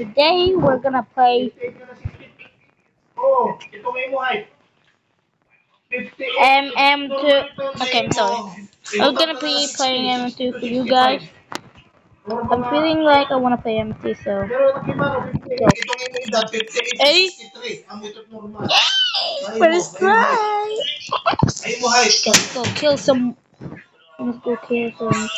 Today we're gonna play Oh, ito may mo hype. 58. MM2. Okay, I'm sorry. I'm gonna be playing MM2 for you guys. I'm feeling like I wanna play MM2, so Pero nakimaro, 58. Ito may mo edad, 58 Hey. 63. Ang ito normal. first try. Ay mo hype. Let's go kill some. Let's go kill some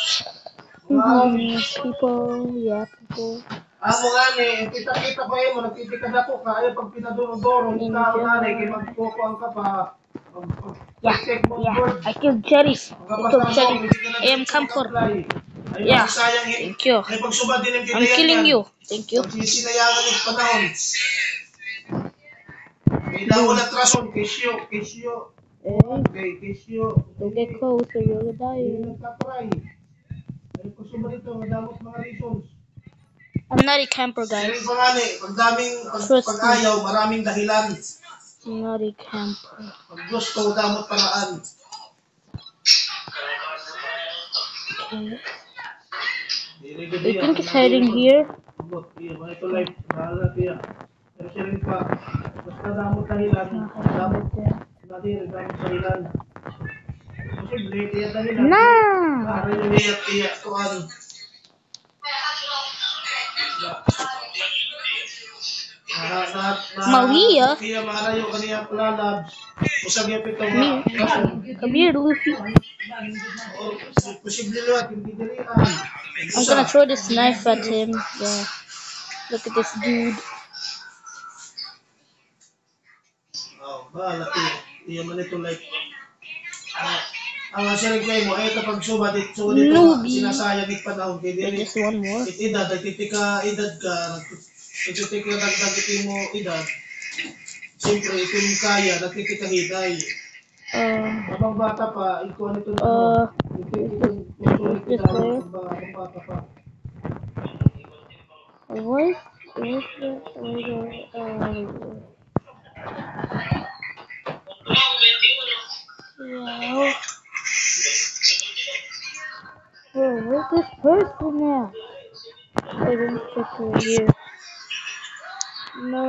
people. Yeah, people. Amo nga ni, kita-kita pa mo, nagtitikad ako, kaya pag pinaduro-duro, ikaw na kay magkukuang ka pa. Yeah, I killed Cherry. I am camper. Yeah, thank you. I'm killing you. Thank you. Sinayangan yung panahon. May nawala trason, kesyo. Don't get close or you'll die. Nagkapray. Ay kusuma dito, madamot mga reasons. I'm not a camper, guys. Pero pa nga ni, pag ayaw, maraming dahilan. I'm not a camper. Pag gusto, damot paraan. Okay. I think it's hiding here. Ito live, bahala kaya. Pero siya rin pa, basta damot dahilan, damot dahilan. Posible, kaya dahilan. Nah! Para yung iyak tuan. Maria? Kaya marayo kaniya palalab. Usag yung pito Come here, Luffy. Posible lang, hindi dalian. I'm gonna throw this knife at him. Yeah. Look at this dude. Oh, bahala ko. Iya man ito like. Ang siya rin kayo mo, ay kapag suba dito, sinasayang panahon. Just one more. Edad, nagtitika edad ka, nagtitika dagdag mo edad. Siyempre, ito yung kaya, nagtitika hiday. Habang bata pa, ikaw nito na. Bata pa. What? Yeah. Oh, where's this person now? I didn't check over here. No.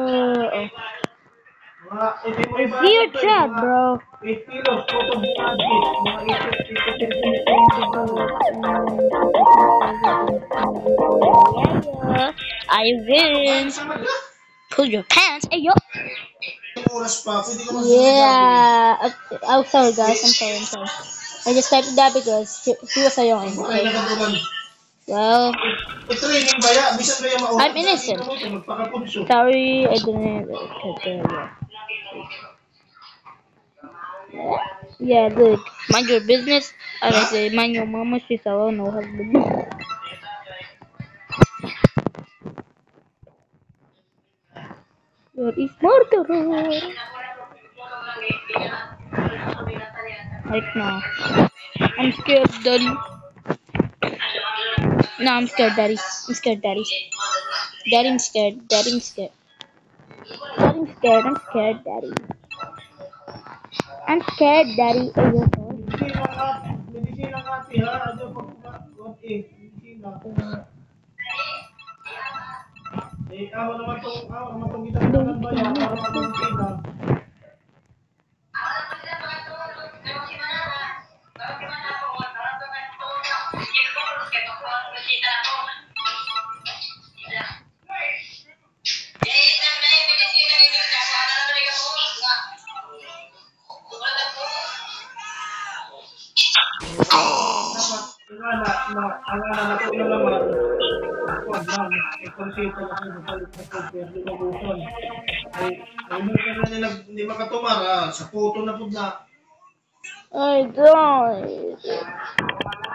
I see your chat, bro. 8 kilos, photo budget, mga 8 I win. Pull your pants. Hey, yo. Yeah. Oh, sorry, guys. I'm sorry. I just typed that because he was a young. Okay. Well, I'm innocent. Sorry, I didn't. Yeah, look. Mind your business. I don't say, mind your mama. She's alone, no husband. What is murderer? Right now. I'm scared, Daddy. No, I'm scared, Daddy. I'm scared, Daddy. Daddy, I'm scared. Daddy, I'm scared. Daddy, I'm scared. I'm scared, Daddy. I'm scared, Daddy. Hindi makatumara sa photo na po na. I don't.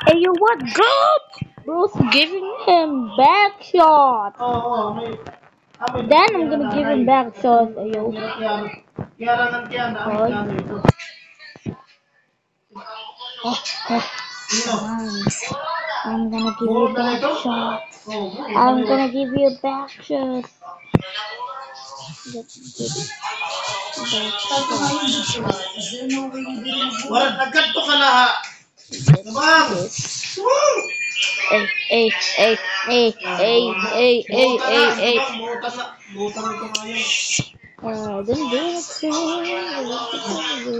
Hey, you what, group? Bro's giving him back shot. Then I'm gonna give him back shots. Ayo. I'm gonna give you back shot. I'm gonna give you back shot. Wala nagkanto ka na ha. Bang! Hey. buutan na. Buutan na itong ayan.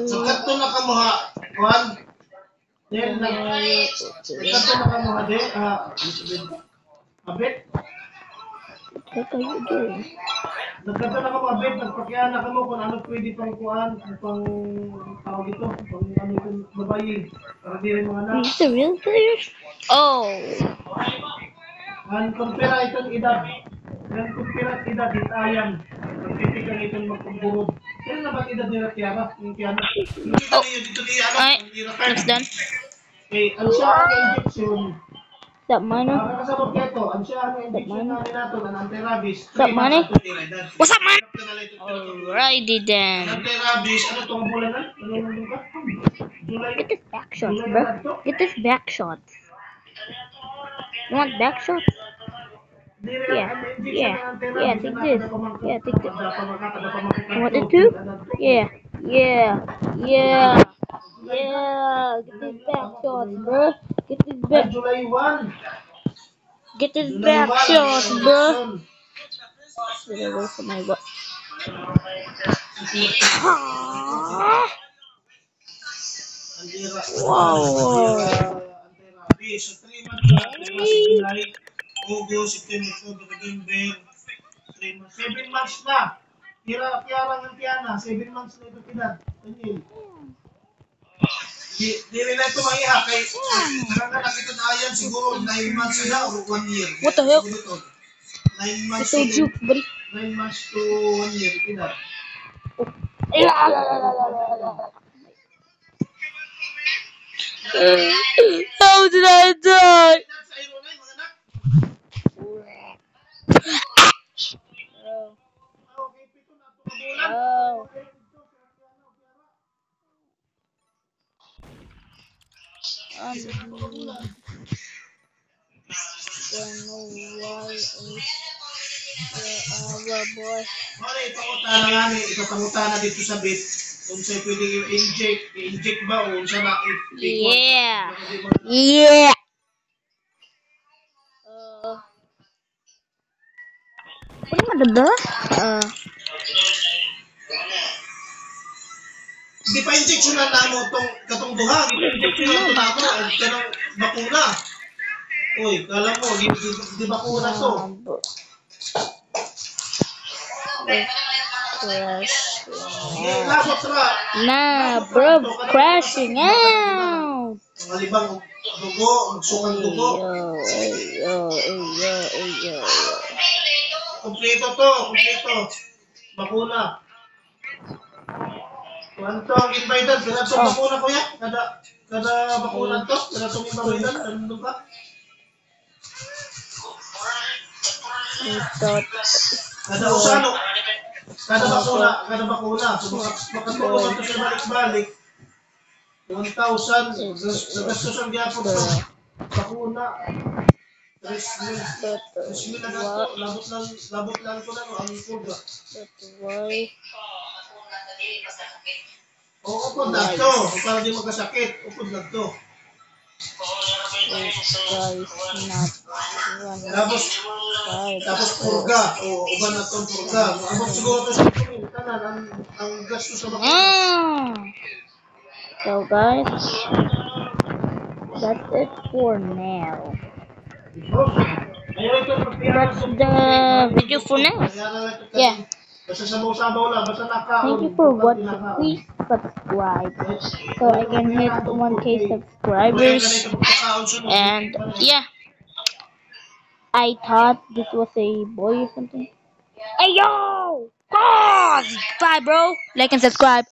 Nagkanto na ka mo ha. Juan. Then, nagkanto na ka mo ha. Then, abit. What are you doing? Nagkanto na ka mo abit. Nagpakyan na ka mo kung ano pwede pang kuhan. Pang tawag ito. Pang ano itong babayi. Para di rin mga anak. Is this a real player? Oh. Ang kumpira itong edad. Ang kumpira edad itayan. Nagtitigang itong magpagburod. Kailan na ba edad nila Tiara? Yung Tiara? Oh. It's done. Okay, ang siya ang injection. That money? Kasabot ka ito, ang siya ang injection namin nato ng anti-rabies. That money? What's up, man? Alrighty then. Anti-rabies, ano itong bulan na? Ano nandun ka? July? Get this back shots, bro. Get this back shots. You want back shots? Yeah, take this. Yeah, take this. You want it too? Yeah. Get this back shots, bro. Get this back. July 1. Get this back shots, bro. Get away from my butt. Wow. August, September, October, November, 3 months. 7 months na. Kiyarang ng Tiana, 7 months na ito pinag. Daniel. Di rin na ito maiha kay nanganganak ito na ayan siguro 9 months na or 1 year. What the hell? 9 months It's so juke, buddy. 9 months to 1 year pinag. How did I die? Oh. Boy. Ipapangutana dito sa bit kung sa'yo pwedeng i-inject ba o saan na Yeah. What am I doing? Di pa injeksyonan na mo katong duha, di pa injeksyonan na ako o kanang bakuna. Uy, kala mo, di bakuna to. Nah, bro, crashing out. Malibang dugo, magsukang dugo. Kompleto to, kompleto. Bakuna. Ano to ang invited? Pinatong bakuna ko yan? Kada bakuna to? Pinatong invited? Ano ka? Kada usano. Kada bakuna. So, makatulong ito siya balik-balik. 1,000. Nagastos ang gyapon to. Bakuna. 3,000 na gasto. Labot lang ko na ang kurga. Oo, upod na to. Para di magkasakit. Upod na to. Tapos purga. O, uban na itong purga. Abot siguro ito sa tanan. Ang gasto sa bakuna. So guys, that's it for now. That's the video for now. Yeah. Thank you for watching. Please subscribe so I can hit 1K subscribers. And yeah, I thought this was a boy or something. Hey yo! God! Bye, bro. Like and subscribe.